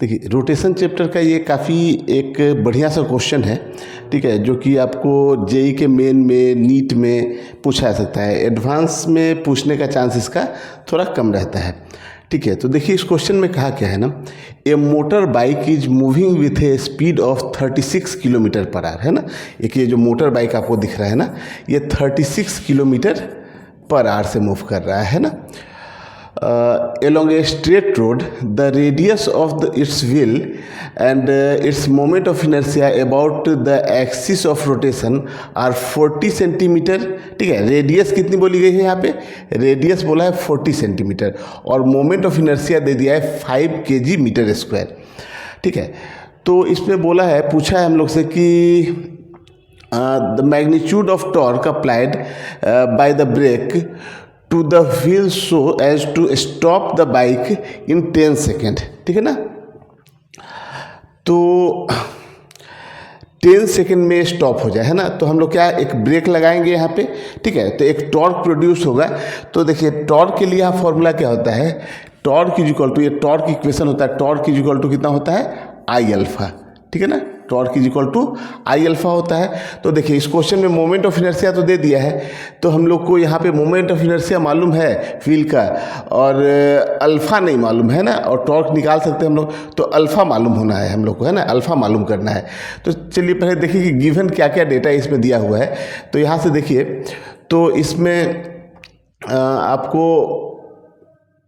देखिए rotation chapter का ये काफ़ी एक बढ़िया सा क्वेश्चन है, ठीक है, जो कि आपको जेई के मेन में नीट में पूछा जा सकता है। एडवांस में पूछने का चांस इसका थोड़ा कम रहता है, ठीक है। तो देखिए इस क्वेश्चन में कहा क्या है ना, a motor bike is moving with a speed of 36 kilometre per hour, है ना। एक ये जो मोटर बाइक आपको दिख रहा है ना, ये 36 किलोमीटर पर आवर से मूव कर रहा है ना। Along a straight road, the radius of its wheel and its moment of inertia about the axis of rotation are 40 centimetre, ठीक है। रेडियस कितनी बोली गई है यहाँ पे, रेडियस बोला है 40 सेंटीमीटर और मोमेंट ऑफ इनर्शिया दे दिया है 5 kg मीटर स्क्वायर, ठीक है। तो इसमें बोला है, पूछा है हम लोग से कि the magnitude of torque applied by the brake to the wheel so as to stop the bike in 10 second, ठीक है ना। तो 10 सेकेंड में स्टॉप हो जाए, है ना। तो हम लोग क्या एक ब्रेक लगाएंगे यहाँ पे, ठीक है। तो एक टॉर्क प्रोड्यूस होगा। तो देखिए टॉर्क के लिए यहाँ फॉर्मूला क्या होता है, टॉर्क इज इक्वल टू, ये टॉर्क इक्वेशन होता है, टॉर्क इज इक्वल टू कितना होता है, आई अल्फा, ठीक है ना। Torque is equal to I alpha होता है। तो देखिए इस क्वेश्चन में मोमेंट ऑफ इनर्शिया तो दे दिया है, तो हम लोग को यहाँ पे मोमेंट ऑफ इनर्शिया मालूम है व्हील का और अल्फा नहीं मालूम है ना, और टॉर्क निकाल सकते हैं हम लोग, तो अल्फा मालूम होना है हम लोग को, है ना, अल्फा मालूम करना है। तो चलिए पहले देखिए कि गिवन क्या क्या डेटा इसमें दिया हुआ है। तो यहाँ से देखिए, तो इसमें आपको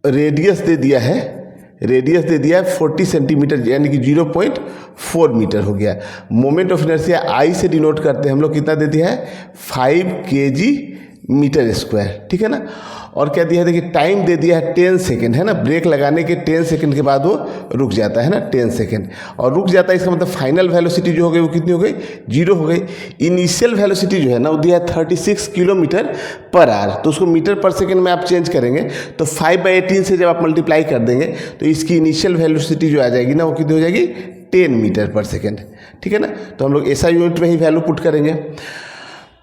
रेडियस दे दिया है, रेडियस दे दिया है 40 सेंटीमीटर यानी कि 0.4 मीटर हो गया। मोमेंट ऑफ इनर्शिया आई से डिनोट करते हैं हम लोग, कितना दे दिया है 5 kg मीटर स्क्वायर, ठीक है ना। और क्या दिया है, देखिए टाइम दे दिया है 10 सेकेंड, है ना। ब्रेक लगाने के 10 सेकेंड के बाद वो रुक जाता है ना, 10 सेकेंड, और रुक जाता है, इसका मतलब फाइनल वेलोसिटी जो हो गई वो कितनी हो गई, 0 हो गई। इनिशियल वेलोसिटी जो है ना वो दिया है 36 किलोमीटर पर आवर, तो उसको मीटर पर सेकेंड में आप चेंज करेंगे तो 5/18 से जब आप मल्टीप्लाई कर देंगे तो इसकी इनिशियल वेलोसिटी जो आ जाएगी ना वो कितनी हो जाएगी, 10 मीटर पर सेकेंड, ठीक है ना। तो हम लोग ऐसा यूनिट में ही वैल्यू पुट करेंगे।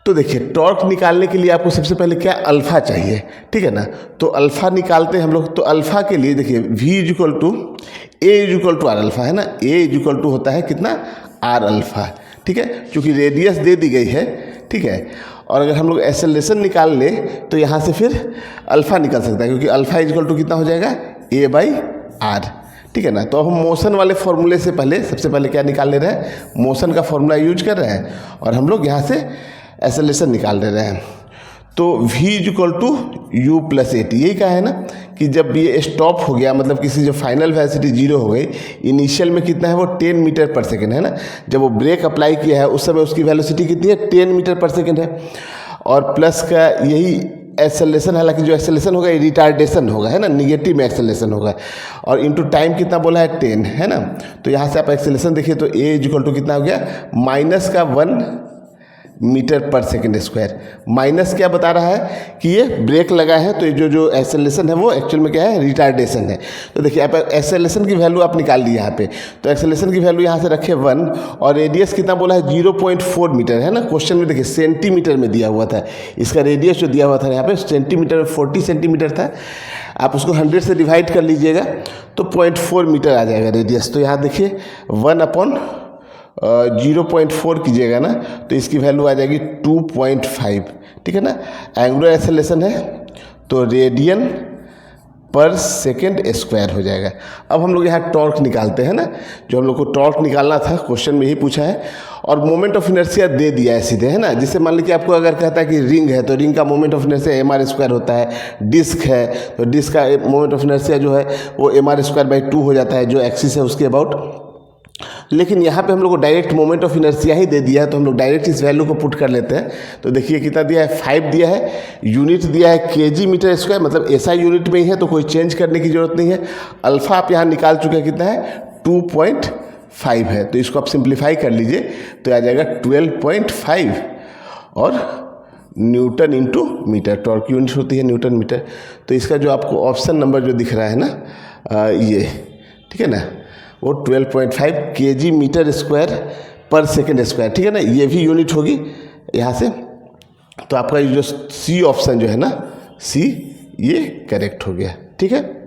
तो देखिए टॉर्क निकालने के लिए आपको सबसे पहले क्या, अल्फा चाहिए, ठीक है ना। तो अल्फा निकालते हैं हम लोग। तो अल्फा के लिए देखिए v is equal to a is equal to r alpha, है ना। ए इज इक्वल टू होता है कितना, आर अल्फा, ठीक है, क्योंकि रेडियस दे दी गई है, ठीक है। और अगर हम लोग एक्सेलरेशन निकाल ले तो यहाँ से फिर अल्फा निकल सकता है, क्योंकि अल्फा इज इक्वल टू कितना हो जाएगा, a/r, ठीक है ना। तो हम मोशन वाले फॉर्मूले से पहले सबसे पहले क्या निकाल ले रहे हैं, मोशन का फॉर्मूला यूज कर रहे हैं और हम लोग यहाँ से एक्सेलरेशन निकाल दे रहे हैं। तो v is equal to u plus a t, यही कहा है ना कि जब ये स्टॉप हो गया, मतलब किसी जो फाइनल वेलोसिटी 0 हो गई, इनिशियल में कितना है वो 10 मीटर पर सेकेंड, है ना। जब वो ब्रेक अप्लाई किया है उस समय उसकी वेलोसिटी कितनी है, 10 मीटर पर सेकेंड है, और प्लस का यही एक्सेलरेशन, हालांकि जो एक्सेलरेशन होगा ये रिटार्डेशन होगा, है ना, निगेटिव में एक्सेलरेशन होगा, और इनटू टाइम कितना बोला है 10, है ना। तो यहाँ से आप एक्सेलरेशन देखिए तो a इज इक्वल टू कितना हो गया, -1 मीटर पर सेकेंड स्क्वायर। माइनस क्या बता रहा है कि ये ब्रेक लगा है, तो ये जो एक्सेलरेशन है वो एक्चुअल में क्या है, रिटार्डेशन है। तो देखिए आप एक्सेलरेशन की वैल्यू आप निकाल ली यहाँ पे, तो एक्सेलरेशन की वैल्यू यहाँ से रखे 1, और रेडियस कितना बोला है 0.4 मीटर, है ना। क्वेश्चन में देखिए सेंटीमीटर में दिया हुआ था, इसका रेडियस जो दिया हुआ था यहाँ पे सेंटीमीटर, 40 सेंटीमीटर था। आप उसको 100 से डिवाइड कर लीजिएगा तो 0.4 मीटर आ जाएगा रेडियस। तो यहाँ देखिए 1/0.4 कीजिएगा ना तो इसकी वैल्यू आ जाएगी 2.5, ठीक है ना। एंगुलर एक्सेलरेशन है तो रेडियन पर सेकेंड स्क्वायर हो जाएगा। अब हम लोग यहाँ टॉर्क निकालते हैं ना, जो हम लोग को टॉर्क निकालना था क्वेश्चन में यही पूछा है, और मोमेंट ऑफ इनर्शिया दे दिया है सीधे, है ना। जिससे मान लीजिए आपको अगर कहता है कि रिंग है तो रिंग का मोमेंट ऑफ इनर्शिया mr² होता है, डिस्क है तो डिस्क का मोमेंट ऑफ इनर्शिया जो है वो mr²/2 हो जाता है, जो एक्सिस है उसके अबाउट। लेकिन यहाँ पे हम लोग को डायरेक्ट मोमेंट ऑफ इनर्शिया ही दे दिया है, तो हम लोग डायरेक्ट इस वैल्यू को पुट कर लेते हैं। तो देखिए कितना दिया है, 5 दिया है, यूनिट दिया है kg मीटर स्क्वायर, मतलब ऐसा यूनिट में ही है तो कोई चेंज करने की जरूरत नहीं है। अल्फा आप यहाँ निकाल चुके हैं, कितना है 2.5 है, तो इसको आप सिंप्लीफाई कर लीजिए तो आ जाएगा 12.5, और newton into metre, torque unit होती है न्यूटन मीटर। तो इसका जो आपको ऑप्शन नंबर जो दिख रहा है ना ये, ठीक है ना, वो 12.5 kg मीटर स्क्वायर पर सेकेंड स्क्वायर, ठीक है ना। ये भी यूनिट होगी यहाँ से। तो आपका ये जो सी ऑप्शन जो है ना, सी, ये करेक्ट हो गया, ठीक है।